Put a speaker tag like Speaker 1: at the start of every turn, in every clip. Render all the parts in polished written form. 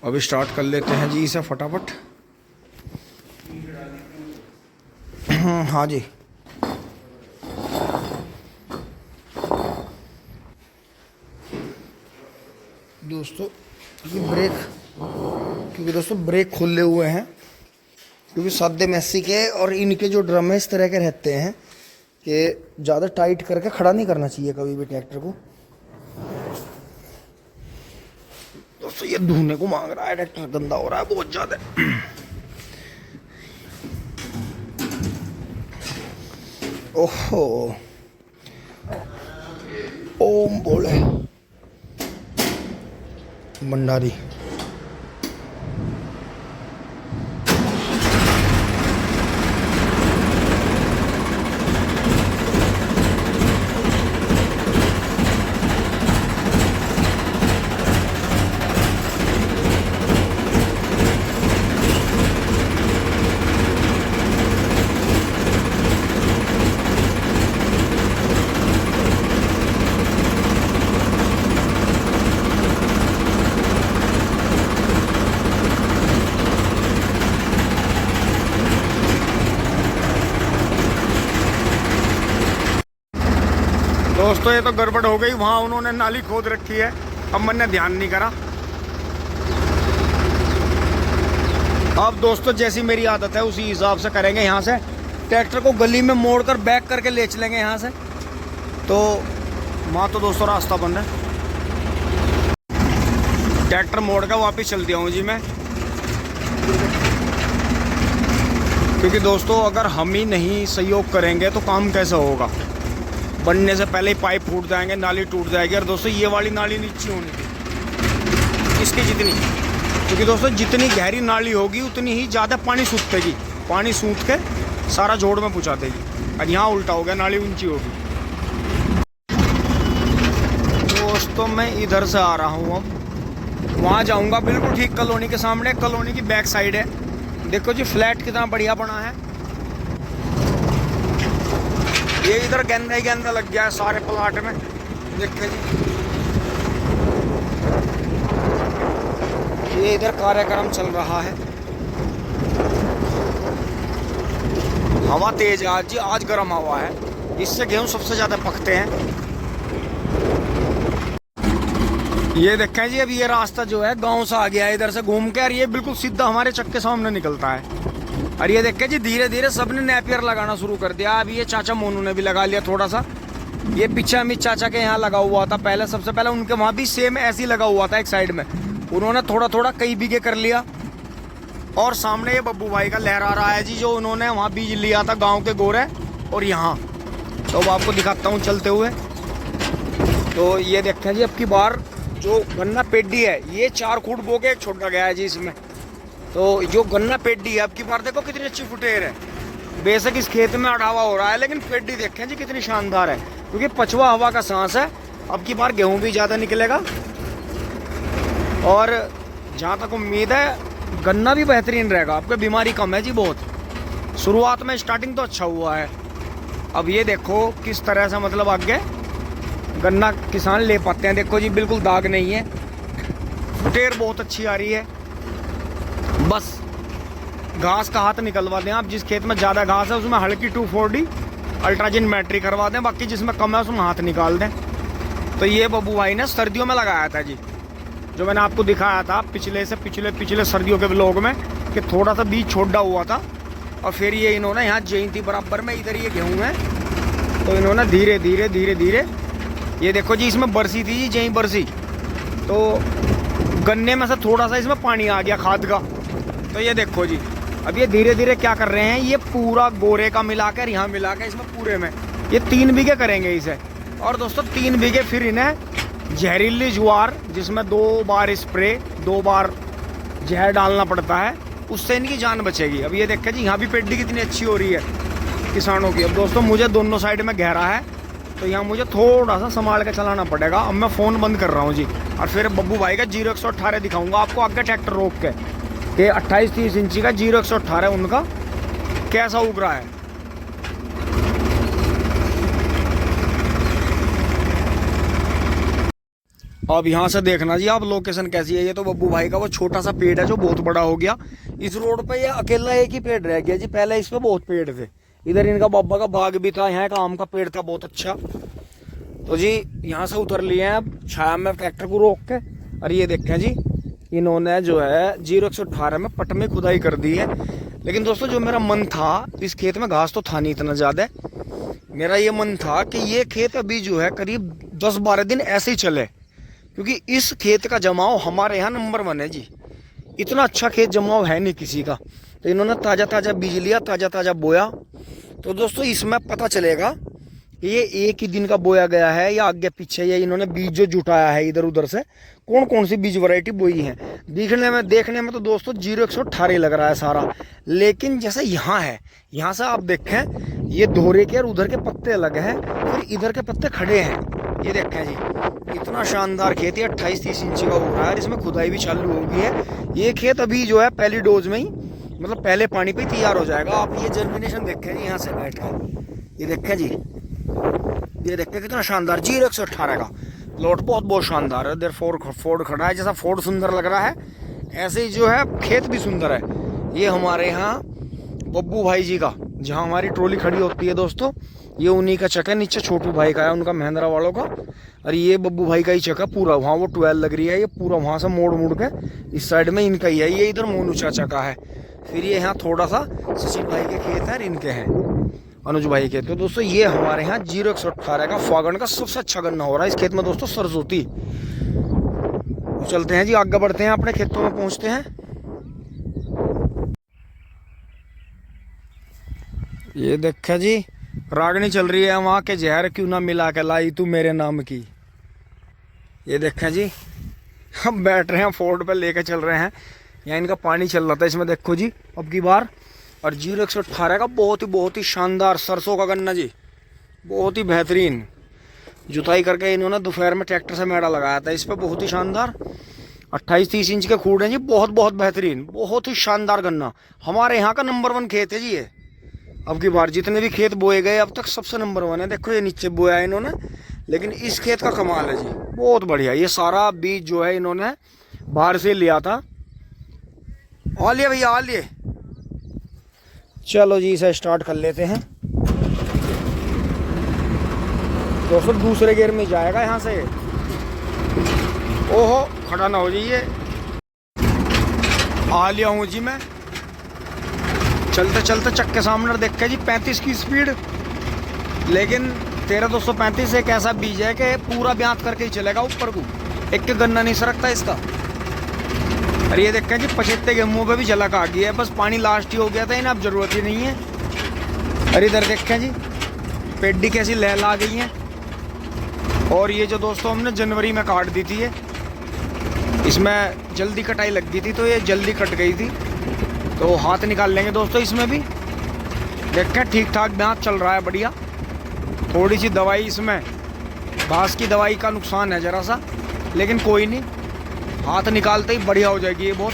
Speaker 1: अभी स्टार्ट कर लेते हैं जी इसे फटाफट। हाँ जी। दोस्तों ये ब्रेक, क्योंकि दोस्तों ब्रेक खुले हुए हैं, क्योंकि सादे मैसी के और इनके जो ड्रम है इस तरह के रहते हैं कि ज़्यादा टाइट करके खड़ा नहीं करना चाहिए कभी भी ट्रैक्टर को। दोस्तों ये धोने को मांग रहा है, ट्रैक्टर गंदा हो रहा है बहुत ज़्यादा। ओहो, ओम बोले भंडारी। दोस्तों ये तो गड़बड़ हो गई, वहां उन्होंने नाली खोद रखी है, अब मैंने ध्यान नहीं करा। अब दोस्तों जैसी मेरी आदत है उसी हिसाब से करेंगे। यहाँ से ट्रैक्टर को गली में मोड़कर बैक करके ले चलेंगे यहाँ से, तो वहाँ तो दोस्तों रास्ता बंद है। ट्रैक्टर मोड़ कर वापस चल दिया हूँ जी मैं, क्योंकि दोस्तों अगर हम ही नहीं सहयोग करेंगे तो काम कैसे होगा। बनने से पहले ही पाइप फूट जाएंगे, नाली टूट जाएगी। और दोस्तों ये वाली नाली नीचे होनी थी इसकी जितनी, क्योंकि दोस्तों जितनी गहरी नाली होगी उतनी ही ज़्यादा पानी सूखेगी, पानी सूख के सारा जोड़ में पहुँचा देगी। और यहाँ उल्टा हो गया, नाली ऊंची होगी। दोस्तों मैं इधर से आ रहा हूँ, अब वहाँ जाऊँगा बिल्कुल ठीक कॉलोनी के सामने। कॉलोनी की बैक साइड है, देखो जी फ्लैट कितना बढ़िया बना है। ये इधर गेंदा ही गेंदा लग गया है सारे प्लाट में, देखिए जी। ये इधर कार्यक्रम चल रहा है। हवा तेज है आज जी, आज गर्म हवा है, इससे गेहूं सबसे ज्यादा पकते हैं। ये देखें जी, अब ये रास्ता जो है गांव से आ गया है इधर से घूम के, और ये बिल्कुल सीधा हमारे चक्के के सामने निकलता है। और ये देखें जी धीरे धीरे सबने नेपियर लगाना शुरू कर दिया। अभी ये चाचा मोनू ने भी लगा लिया थोड़ा सा। ये पीछे अमित चाचा के यहाँ लगा हुआ था पहले, सबसे पहले उनके वहाँ भी सेम ऐसे ही लगा हुआ था एक साइड में। उन्होंने थोड़ा थोड़ा कई बीघे कर लिया। और सामने ये बब्बू भाई का लहरा रहा है जी, जो उन्होंने वहाँ बीज लिया था गाँव के गोरे। और यहाँ तो अब आपको दिखाता हूँ चलते हुए। तो ये देखें जी, अब की बार जो गन्ना पेडी है ये 4 खूट बो के छोड़ा गया है जी इसमें। तो जो गन्ना पेडी है अब की बार देखो कितनी अच्छी फुटेर है। बेशक इस खेत में अढ़ावा हो रहा है, लेकिन पेडी देखें जी कितनी शानदार है, क्योंकि पछवा हवा का सांस है। अब की बार गेहूं भी ज़्यादा निकलेगा, और जहाँ तक उम्मीद है गन्ना भी बेहतरीन रहेगा। आपको बीमारी कम है जी बहुत। शुरुआत में स्टार्टिंग तो अच्छा हुआ है। अब ये देखो किस तरह से मतलब आगे गन्ना किसान ले पाते हैं। देखो जी बिल्कुल दाग नहीं है, फुटेर बहुत अच्छी आ रही है। बस घास का हाथ निकलवा दें आप, जिस खेत में ज़्यादा घास है उसमें हल्की 2,4-D अल्ट्राजिन मैट्री करवा दें, बाकी जिसमें कम है उसमें हाथ निकाल दें। तो ये बब्बू भाई ने सर्दियों में लगाया था जी, जो मैंने आपको दिखाया था पिछले सर्दियों के व्लॉग में, कि थोड़ा सा बीज छोड़ा हुआ था। और फिर ये इन्होंने यहाँ जयंती बराबर में इधर ये गेहूँ है, तो इन्होंने धीरे धीरे ये देखो जी इसमें बरसी थी जी, जहीं बरसी तो गन्ने में से थोड़ा सा इसमें पानी आ गया खाद का। तो ये देखो जी अब ये धीरे धीरे क्या कर रहे हैं, ये पूरा गोरे का मिलाकर यहाँ मिलाकर इसमें पूरे में ये 3 बीघे करेंगे इसे। और दोस्तों 3 बीघे फिर इन्हें जहरीली ज्वार, जिसमें 2 बार स्प्रे 2 बार जहर डालना पड़ता है, उससे इनकी जान बचेगी। अब ये देखें जी यहाँ भी पेडी कितनी अच्छी हो रही है किसानों की। अब दोस्तों मुझे दोनों साइड में गहरा है, तो यहाँ मुझे थोड़ा सा संभाल के चलाना पड़ेगा। अब मैं फ़ोन बंद कर रहा हूँ जी, और फिर बब्बू भाई का 0-118 दिखाऊंगा आपको आगे ट्रैक्टर रोक के, कि 28-30 इंची का 0-118 उनका कैसा उग रहा है। अब यहाँ से देखना जी आप लोकेशन कैसी है। ये तो बब्बू भाई का वो छोटा सा पेड़ है जो बहुत बड़ा हो गया। इस रोड पे ये अकेला एक ही पेड़ रह गया जी, पहले इस पे बहुत पेड़ थे। इधर इनका बाबा का बाग भी था, यहाँ एक आम का पेड़ था बहुत अच्छा। तो जी यहाँ से उतर लिए हैं अब छाया में ट्रैक्टर को रोक के। और ये देखें जी इन्होंने जो है 0118 में पट में खुदाई कर दी है। लेकिन दोस्तों जो मेरा मन था, इस खेत में घास तो था नहीं इतना ज़्यादा, मेरा ये मन था कि ये खेत अभी जो है करीब 10-12 दिन ऐसे ही चले, क्योंकि इस खेत का जमाव हमारे यहाँ नंबर 1 है जी। इतना अच्छा खेत जमाव है नहीं किसी का। तो इन्होंने ताज़ा ताज़ा बीज लिया, ताज़ा ताज़ा बोया। तो दोस्तों इसमें पता चलेगा कि ये एक ही दिन का बोया गया है या आगे पीछे, या इन्होंने बीज जो जुटाया है इधर उधर से, कौन कौन सी बीज वैरायटी बोई है। देखने में तो दोस्तों 0118 लग रहा है सारा। लेकिन जैसे यहाँ है, यहाँ से आप देखें ये दोहरे के और उधर के पत्ते अलग हैं, फिर इधर के पत्ते खड़े हैं। ये देखें जी इतना शानदार खेत, ये 28-30 इंच का हो रहा है। इसमें खुदाई भी चालू हो गई है। ये खेत अभी जो है पहली डोज में ही, मतलब पहले पानी पे तैयार हो जाएगा। आप ये जर्मिनेशन देखें जी यहाँ से बैठ कर, ये देखें जी, ये देखते कितना शानदार 0118 का प्लॉट, बहुत शानदार है। इधर फोर्ड खड़ा है, जैसा फोर्ड सुंदर लग रहा है ऐसे ही जो है खेत भी सुंदर है। ये हमारे यहाँ बब्बू भाई जी का, जहाँ हमारी ट्रॉली खड़ी होती है दोस्तों, ये उन्हीं का चक है। नीचे छोटू भाई का है, उनका महिंद्रा वालों का। और ये बब्बू भाई का ही चक है पूरा। वहाँ वो 12 लग रही है, ये पूरा वहाँ से मोड़ के इस साइड में इनका ही है। ये इधर मोनू चाचा का है। फिर ये यहाँ थोड़ा सा सचिन भाई के खेत है, इनके हैं अनुज भाई के। तो दोस्तों ये हमारे यहाँ 0118 का फागण का सबसे अच्छा गन्ना हो रहा है। इस खेत में दोस्तों सरस्वती। तो चलते हैं जी आगे बढ़ते हैं, अपने खेतों में पहुंचते हैं। ये देखा जी रागनी चल रही है, वहाँ के जहर क्यों ना मिला के लाई तू मेरे नाम की। ये देखा जी हम बैठ रहे हैं फोर्ड पे लेके चल रहे हैं। यहाँ इनका पानी चल रहा था इसमें, देखो जी अब की बार। और 0118 का बहुत ही शानदार सरसों का गन्ना जी, बहुत ही बेहतरीन। जुताई करके इन्होंने दोपहर में ट्रैक्टर से मेड़ा लगाया था इस पर, बहुत ही शानदार। 28-30 इंच के खूड़ हैं जी, बहुत बेहतरीन, बहुत ही शानदार गन्ना। हमारे यहाँ का नंबर 1 खेत है जी ये। अब की बार जितने भी खेत बोए गए अब तक सबसे नंबर 1 है। देखो ये नीचे बोया है इन्होंने, लेकिन इस खेत का कमाल है जी, बहुत बढ़िया। ये सारा बीज जो है इन्होंने बाहर से लिया था। आ लिए भैया आ लिए। चलो जी इसे स्टार्ट कर लेते हैं दोस्तों। दूसरे गियर में जाएगा यहाँ से। ओहो खड़ा ना हो जाइए। आ लिया हूँ जी मैं। चलते चलते चक्के सामने देख के जी 35 की स्पीड। लेकिन 13235 एक ऐसा बीज है कि पूरा ब्यात करके ही चलेगा ऊपर को, एक गन्ना नहीं सरकता इसका। अरे ये देखें जी 75 गेहूं पे भी झलक आ गई है, बस पानी लास्ट ही हो गया था इन्हें, अब जरूरत ही नहीं है। अरे इधर देखें जी पेड्डी कैसी लहला गई है। और ये जो दोस्तों हमने जनवरी में काट दी थी, ये इसमें जल्दी कटाई लग गई थी तो ये जल्दी कट गई थी। तो हाथ निकाल लेंगे दोस्तों इसमें भी। देखें ठीक ठाक ब्यात चल रहा है बढ़िया। थोड़ी सी दवाई इसमें घास की दवाई का नुकसान है ज़रा सा, लेकिन कोई नहीं, हाथ निकालते ही बढ़िया हो जाएगी ये बहुत।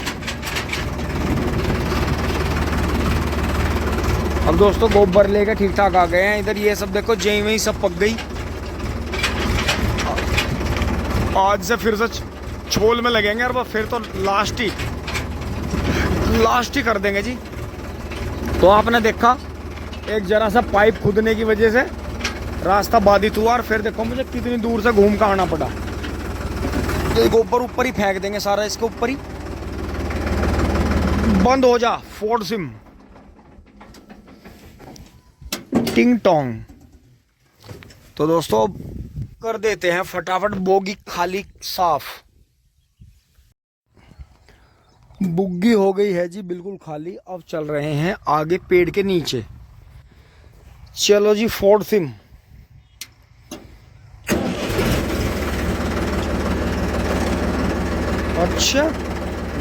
Speaker 1: अब दोस्तों गोबर लेके ठीक ठाक आ गए हैं। इधर ये सब देखो जई वही सब पक गई। आज से फिर से छोल में लगेंगे और फिर तो लास्ट ही कर देंगे जी। तो आपने देखा एक जरा सा पाइप खुदने की वजह से रास्ता बाधित हुआ, और फिर देखो मुझे कितनी दूर से घूम कर आना पड़ा। ये गोबर ऊपर ही फेंक देंगे सारा, इसके ऊपर ही। बंद हो जा फोर्ड सिम टिंग टोंग। तो दोस्तों कर देते हैं फटाफट बोगी खाली साफ। बुग्गी हो गई है जी बिल्कुल खाली। अब चल रहे हैं आगे पेड़ के नीचे। चलो जी फोर्ड सिम। अच्छा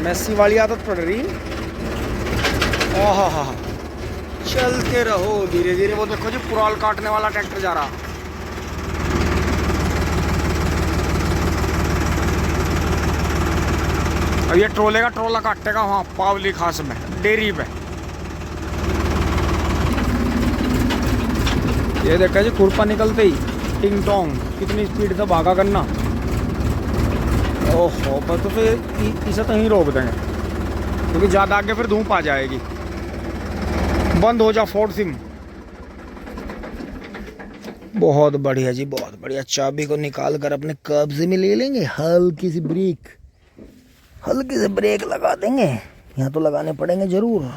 Speaker 1: मैसी वाली आदत पड़ रही। आहा चलते रहो धीरे धीरे। वो देखो जी पुराल काटने वाला ट्रैक्टर जा रहा। अब ये ट्रोला काटेगा वहाँ पावली खास में डेयरी पे। ये देखा जी खुरपा निकलते ही टिंग टोंग कितनी स्पीड से भागा करना। ओहो, पर तो फिर इसे तो यहीं रोक देंगे क्योंकि ज़्यादा आगे फिर धूप आ जाएगी। बंद हो जा फोर्ड सिम। बहुत बढ़िया जी, बहुत बढ़िया। चाबी को निकाल कर अपने कब्जे में ले लेंगे। हल्की सी ब्रेक लगा देंगे। यहाँ तो लगाने पड़ेंगे जरूर।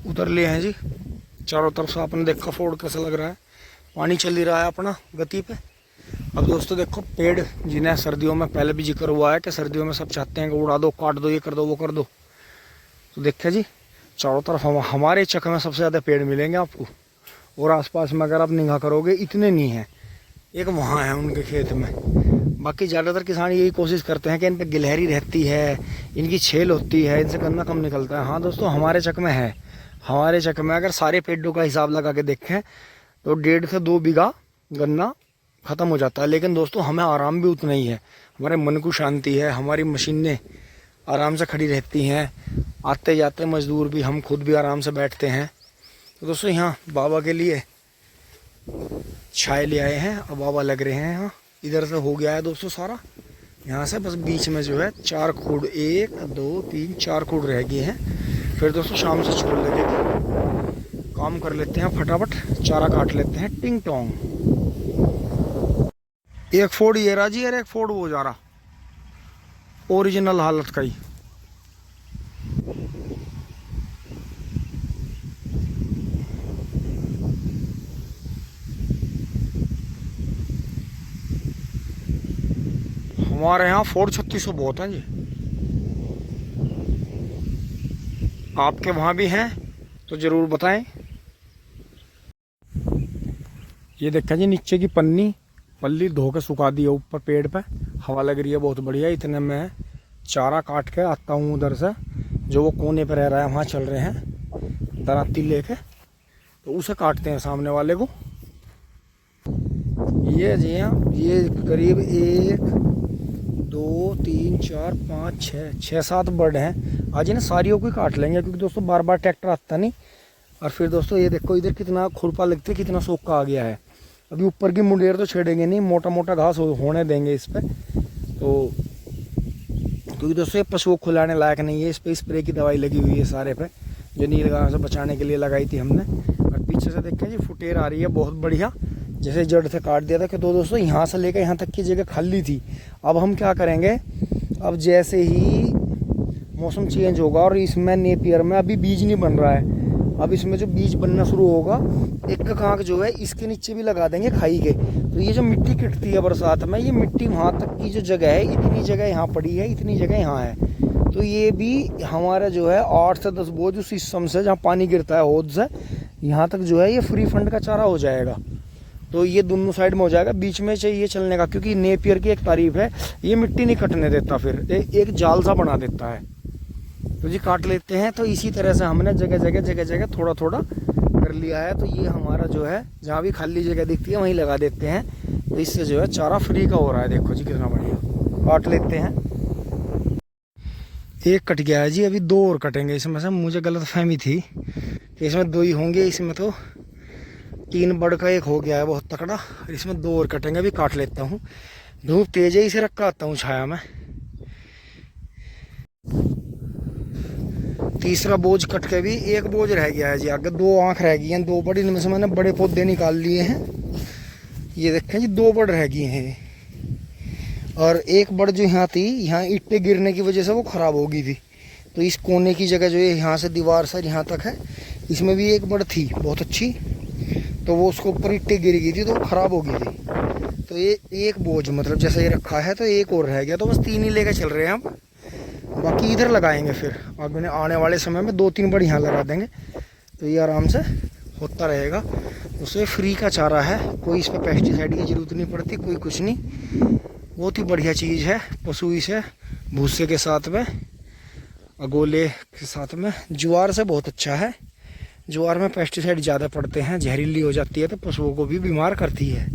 Speaker 1: उतर लिए हैं जी। चारों तरफ से आपने देखा फोर्ड कैसा लग रहा है। पानी चल ही रहा है अपना गति पे। अब दोस्तों देखो, पेड़ जिन्हें सर्दियों में पहले भी जिक्र हुआ है कि सर्दियों में सब चाहते हैं कि उड़ा दो, काट दो, ये कर दो, वो कर दो। तो देखिए जी, चारों तरफ हमारे चक में सबसे ज़्यादा पेड़ मिलेंगे आपको। और आसपास में अगर आप निगाह करोगे इतने नहीं हैं, एक वहाँ है उनके खेत में। बाकी ज़्यादातर किसान यही कोशिश करते हैं कि इन पर गिलहरी रहती है, इनकी छेल होती है, इनसे गन्ना कम निकलता है। हाँ दोस्तों, हमारे चक में है। हमारे चक में अगर सारे पेड़ों का हिसाब लगा के देखें तो 1.5 से 2 बीघा गन्ना ख़त्म हो जाता है। लेकिन दोस्तों हमें आराम भी उतना ही है। हमारे मन को शांति है, हमारी मशीनें आराम से खड़ी रहती हैं, आते जाते मजदूर भी, हम खुद भी आराम से बैठते हैं। तो दोस्तों यहाँ बाबा के लिए छाए ले आए हैं और बाबा लग रहे हैं। यहाँ इधर से हो गया है दोस्तों सारा। यहाँ से बस बीच में जो है 4 खूड़, 1 2 3 4 खूड़ रह गए हैं। फिर दोस्तों शाम से छोड़ लगे काम कर लेते हैं, फटाफट चारा काट लेते हैं। टिंग टोंग। एक फोड़ ये राजी और एक फोड़ वो जा रहा, ओरिजिनल हालत का ही। हमारे यहाँ फोर्ड 3600 बहुत हैं जी। आपके वहाँ भी हैं तो ज़रूर बताएं। ये देखा जी, नीचे की पल्ली धो के सुखा दी है ऊपर पेड़ पे। हवा लग रही है बहुत बढ़िया। इतने में चारा काट के आता हूँ उधर से, जो वो कोने पे रह रहा है वहाँ चल रहे हैं दराती लेके, तो उसे काटते हैं सामने वाले को। ये जी हाँ, ये करीब 1 2 3 4 5 6 7 बर्ड हैं। आज ना सारियों को ही काट लेंगे क्योंकि दोस्तों बार बार ट्रैक्टर आता नहीं। और फिर दोस्तों ये देखो इधर कितना खुरपा लगती है, कितना सोखा आ गया है। अभी ऊपर की मुंडेर तो छेड़ेंगे नहीं, मोटा मोटा घास होने देंगे इस पर। तो क्योंकि दोस्तों ये पशुओं को खिलाने लायक नहीं है। इस पर स्प्रे की दवाई लगी हुई है सारे पे, जो नील गाय से बचाने के लिए लगाई थी हमने। और पीछे से देखें जी फुटेर आ रही है बहुत बढ़िया, जैसे जड़ से काट दिया था। कि तो दोस्तों यहाँ से लेकर यहाँ तक की जगह खाली थी। अब हम क्या करेंगे, अब जैसे ही मौसम चेंज होगा और इसमें नेपियर में अभी बीज नहीं बन रहा है, अब इसमें जो बीज बनना शुरू होगा, एक कांक जो है इसके नीचे भी लगा देंगे खाई के। तो ये जो मिट्टी किटती है बरसात में, ये मिट्टी वहाँ तक की जो जगह है, इतनी जगह यहाँ पड़ी है, इतनी जगह यहाँ है। तो ये भी हमारा जो है 8 से 10 बोझ उस सिस्टम से जहाँ पानी गिरता है हौद से यहाँ तक जो है ये फ्री फंड का चारा हो जाएगा। तो ये दोनों साइड में हो जाएगा, बीच में चाहिए चलने का। क्योंकि नेपियर की एक तारीफ है, ये मिट्टी नहीं कटने देता, फिर एक जाल सा बना देता है। तो जी काट लेते हैं। तो इसी तरह से हमने जगह जगह थोड़ा थोड़ा कर लिया है। तो ये हमारा जो है जहाँ भी खाली जगह दिखती है वहीं लगा देते हैं। तो इससे जो है चारा फ्री का हो रहा है। देखो जी कितना बढ़िया। काट लेते हैं। एक कट गया है जी, अभी 2 और कटेंगे इसमें से। मुझे गलत फहमी थी कि इसमें 2 ही होंगे, इसमें तो 3 बड़ का एक हो गया है बहुत तकड़ा। इसमें 2 और कटेंगे, अभी काट लेता हूँ। धूप तेज है, इसे रखा आता हूँ छाया में। तीसरा बोझ कट के भी एक बोझ रह गया है जी, आगे 2 आँख रह गई हैं, 2 बड़ी। इनमें से मैंने बड़े पौधे निकाल लिए हैं। ये देखें जी 2 बड़ रह गई हैं। और एक बड़ जो यहाँ थी, यहाँ ईंटें गिरने की वजह से वो ख़राब हो गई थी। तो इस कोने की जगह जो है यहाँ से दीवार से यहाँ तक है, इसमें भी एक बड़ थी बहुत अच्छी। तो वो उसके ऊपर ईंटें गिर गई थी तो वो ख़राब हो गई थी। तो ये एक बोझ मतलब जैसे ये रखा है, तो एक और रह गया। तो बस 3 ही लेकर चल रहे हैं हम। बाकी इधर लगाएंगे फिर आगे आने वाले समय में 2-3 बड़ यहाँ लगा देंगे। तो ये आराम से होता रहेगा। उससे फ्री का चारा है, कोई इस पर पेस्टिसाइड की ज़रूरत नहीं पड़ती, कोई कुछ नहीं। बहुत ही बढ़िया चीज़ है। पशु इसे भूसे के साथ में, अगोले के साथ में, ज्वार से बहुत अच्छा है। ज्वार में पेस्टिसाइड ज़्यादा पड़ते हैं, जहरीली हो जाती है, तो पशुओं को भी बीमार करती है।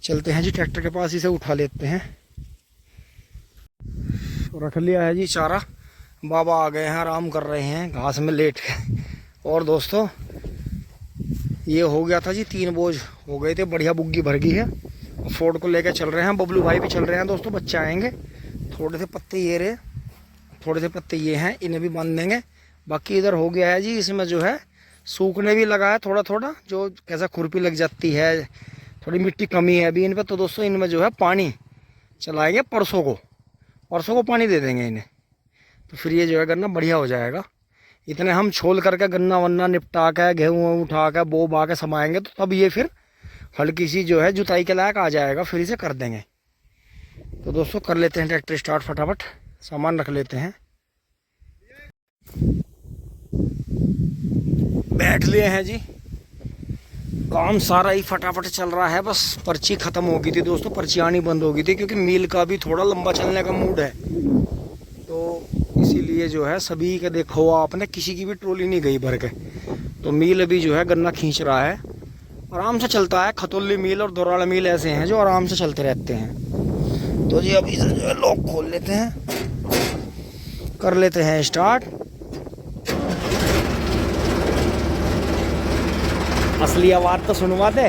Speaker 1: चलते हैं जी ट्रैक्टर के पास, इसे उठा लेते हैं। रख लिया है जी चारा। बाबा आ गए हैं, आराम कर रहे हैं घास में लेट के। और दोस्तों ये हो गया था जी, 3 बोझ हो गए थे, बढ़िया बुग्गी भर गई है। फोर्ड को लेकर चल रहे हैं, बबलू भाई भी चल रहे हैं दोस्तों, बच्चे आएंगे। थोड़े से पत्ते ये रहे, थोड़े से पत्ते ये हैं, इन्हें भी बांध देंगे। बाकी इधर हो गया है जी, इसमें जो है सूखने भी लगा है थोड़ा थोड़ा, जो कैसा खुरपी लग जाती है, थोड़ी मिट्टी कमी है अभी इन पर। तो दोस्तों इनमें जो है पानी चलाएंगे परसों को पानी दे देंगे इन्हें, तो फिर ये जो है गन्ना बढ़िया हो जाएगा। इतने हम छोल करके गन्ना वन्ना निपटा के गेहूँ उठा के बो बा के समाएंगे, तो तब ये फिर हल्की सी जो है जुताई के लायक आ जाएगा, फिर इसे कर देंगे। तो दोस्तों कर लेते हैं ट्रैक्टर स्टार्ट, फटाफट सामान रख लेते हैं। बैठ लिए हैं जी, काम सारा ही फटाफट चल रहा है। बस पर्ची ख़त्म हो गई थी दोस्तों, पर्ची आनी बंद हो गई थी, क्योंकि मील का भी थोड़ा लंबा चलने का मूड है। तो इसीलिए जो है सभी के देखो आपने, किसी की भी ट्रोली नहीं गई भर के। तो मील अभी जो है गन्ना खींच रहा है, आराम से चलता है। खतौली मील और दोराड़ा मील ऐसे हैं जो आराम से चलते रहते हैं। तो जी अभी से जो है लॉक खोल लेते हैं, कर लेते हैं स्टार्ट। असली आवाज तो सुनवा दे।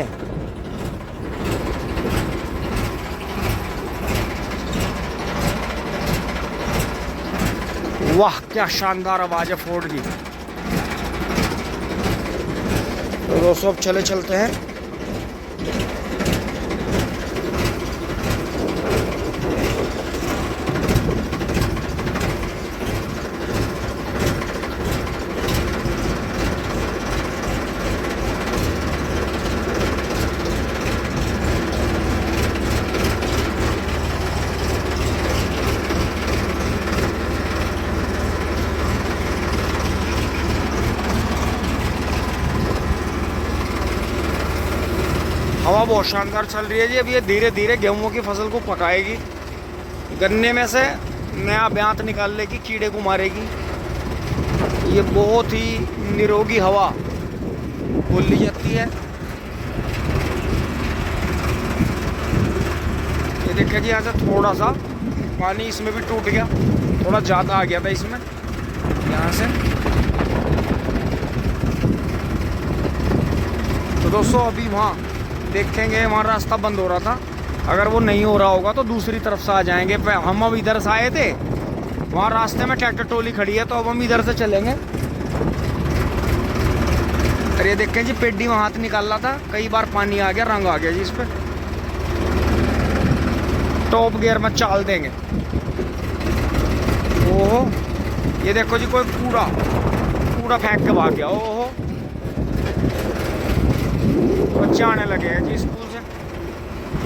Speaker 1: वाह क्या शानदार आवाज है फोर्ड की। तो दोस्तों अब चलते हैं। हवा बहुत शानदार चल रही है जी। अब ये धीरे धीरे गेहूं की फसल को पकाएगी, गन्ने में से नया ब्यांत निकाल लेगी, कीड़े को मारेगी। ये बहुत ही निरोगी हवा बोली जाती है। ये देखिए जी, यहाँ से थोड़ा सा पानी इसमें भी टूट गया, थोड़ा ज़्यादा आ गया था इसमें यहाँ से। तो दोस्तों अभी वहाँ देखेंगे, वहाँ रास्ता बंद हो रहा था, अगर वो नहीं हो रहा होगा तो दूसरी तरफ से आ जाएंगे। हम अब इधर से आए थे, वहाँ रास्ते में ट्रैक्टर ट्रॉली खड़ी है, तो अब हम इधर से चलेंगे। अरे देखें जी, पेड्डी में हाथ निकाल रहा था, कई बार पानी आ गया, रंग आ गया जी इस पर। टॉप गियर में चाल देंगे। ओहो ये देखो जी, कोई कूड़ा फेंक के भाग गया। ओहो बच्चे आने लगे हैं जी स्कूल से,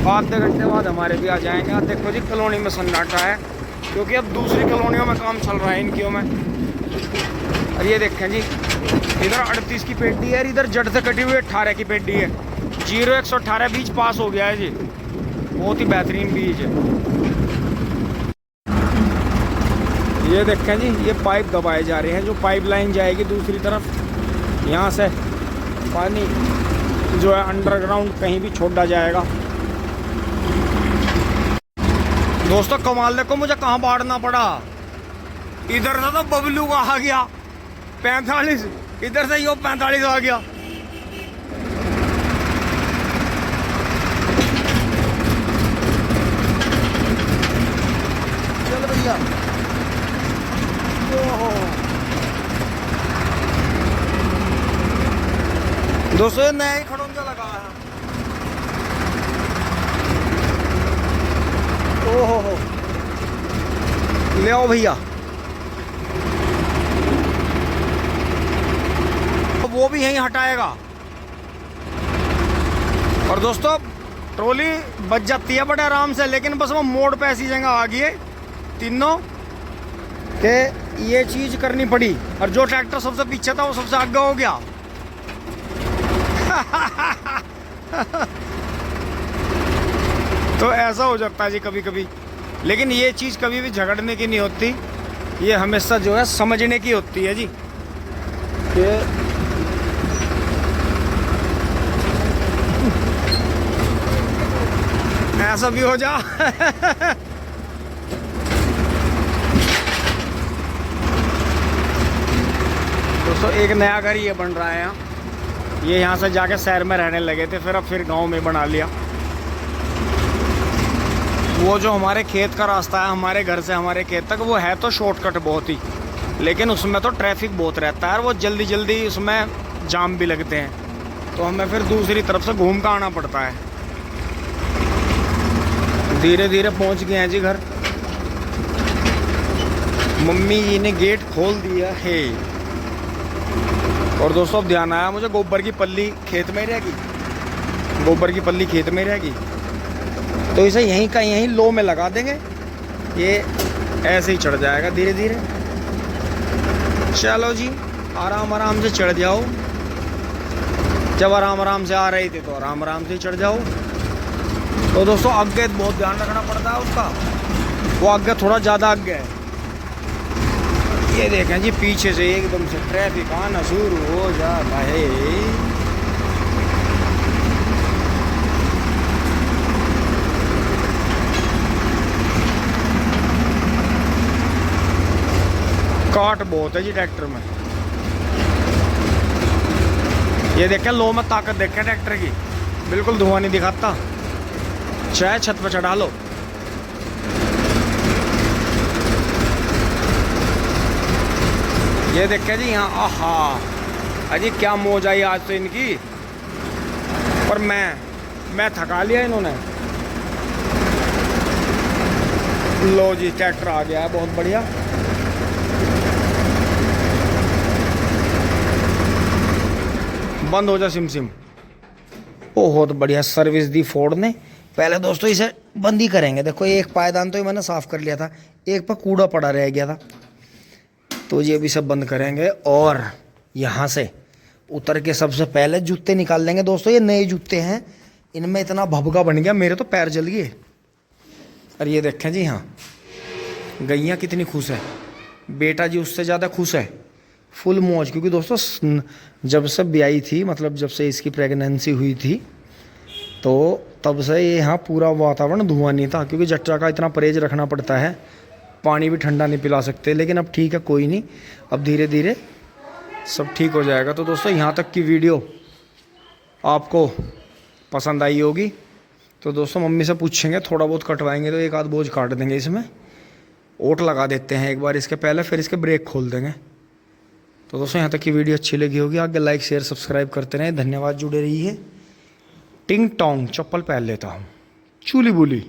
Speaker 1: आधे घंटे बाद हमारे भी आ जाएंगे। देखो जी कॉलोनी में सन्नाटा है, क्योंकि अब दूसरी कॉलोनियों में काम चल रहा है इनकियों में। और ये देखें जी, इधर 38 की पेड्डी है, इधर जड़ से कटी हुई 18 की पेड्डी है। 0118 बीज पास हो गया है जी, बहुत ही बेहतरीन बीज है। ये देखें जी, ये पाइप दबाए जा रहे हैं, जो पाइप लाइन जाएगी दूसरी तरफ। यहाँ से पानी जो है अंडरग्राउंड कहीं भी छोड़ा जाएगा। दोस्तों कमाल देखो, मुझे कहाँ बाढ़ना पड़ा। इधर से तो बबलू का आ गया 45, इधर से यो 45 आ गया। चल भैया, दोस्तों ये नया ही खड़ोंजा लगा है। ओहो ले आओ भैया, वो भी यहीं हटाएगा। और दोस्तों ट्रॉली बच जाती है बड़े आराम से, लेकिन बस वो मोड़ पे ऐसी जगह आ गई है तीनों के ये चीज करनी पड़ी। और जो ट्रैक्टर सबसे पीछे था वो सबसे आगे हो गया। तो ऐसा हो जाता है जी कभी कभी, लेकिन ये चीज़ कभी भी झगड़ने की नहीं होती, ये हमेशा जो है समझने की होती है जी। ये ऐसा भी हो जा। दोस्तों एक नया घर ये बन रहा है यहाँ। ये यहाँ से जाके शहर में रहने लगे थे, फिर गांव में बना लिया। वो जो हमारे खेत का रास्ता है हमारे घर से हमारे खेत तक, वो है तो शॉर्टकट बहुत ही, लेकिन उसमें तो ट्रैफिक बहुत रहता है और वो जल्दी जल्दी उसमें जाम भी लगते हैं, तो हमें फिर दूसरी तरफ से घूम कर आना पड़ता है। धीरे धीरे पहुंच गए हैं जी घर। मम्मी जी ने गेट खोल दिया है। और दोस्तों अब ध्यान आया मुझे, गोबर की पल्ली खेत में रहेगी, गोबर की पल्ली खेत में रहेगी, तो इसे यहीं का यहीं लो में लगा देंगे, ये ऐसे ही चढ़ जाएगा धीरे धीरे। चलो जी आराम आराम से चढ़ जाओ। जब आराम आराम से आ रही थी तो आराम आराम से चढ़ जाओ। तो दोस्तों आगे बहुत ध्यान रखना पड़ता है उसका, वो आगे थोड़ा ज़्यादा आगे है। ये देखें जी पीछे से एकदम से ट्रैफिक आना शुरू हो जाता है। काट बहुत है जी ट्रैक्टर में। ये देखें लो में ताकत देखें ट्रैक्टर की, बिल्कुल धुआं नहीं दिखाता, चाहे छत पर चढ़ा लो। ये देखें जी यहाँ, आहा अजी क्या मौज आई आज तो इनकी। पर मैं थका लिया इन्होंने। लो जी ट्रैक्टर आ गया है, बहुत बढ़िया। बंद हो जा सिम सिम। बहुत बढ़िया सर्विस दी फोर्ड ने। पहले दोस्तों इसे बंद ही करेंगे। देखो एक पायदान तो मैंने साफ कर लिया था, एक पर कूड़ा पड़ा रह गया था, तो ये भी सब बंद करेंगे। और यहाँ से उतर के सबसे पहले जूते निकाल लेंगे। दोस्तों ये नए जूते हैं, इनमें इतना भभगा बन गया, मेरे तो पैर जल गए। और ये देखें जी हाँ, गैया कितनी खुश है, बेटा जी उससे ज़्यादा खुश है, फुल मौज। क्योंकि दोस्तों जब से ब्याई थी, मतलब जब से इसकी प्रेगनेंसी हुई थी, तो तब से ये यहाँ पूरा वातावरण धुआं नहीं था। क्योंकि जट्टा का इतना परहेज रखना पड़ता है, पानी भी ठंडा नहीं पिला सकते। लेकिन अब ठीक है, कोई नहीं, अब धीरे धीरे सब ठीक हो जाएगा। तो दोस्तों यहाँ तक की वीडियो आपको पसंद आई होगी। तो दोस्तों मम्मी से पूछेंगे, थोड़ा बहुत कटवाएंगे तो एक आध बोझ काट देंगे, इसमें ओट लगा देते हैं एक बार इसके पहले, फिर इसके ब्रेक खोल देंगे। तो दोस्तों यहाँ तक की वीडियो अच्छी लगी होगी, आगे लाइक शेयर सब्सक्राइब करते रहें। धन्यवाद, जुड़े रहिए। टिंग टोंग चप्पल पहन लेता हूँ, चूली बुली।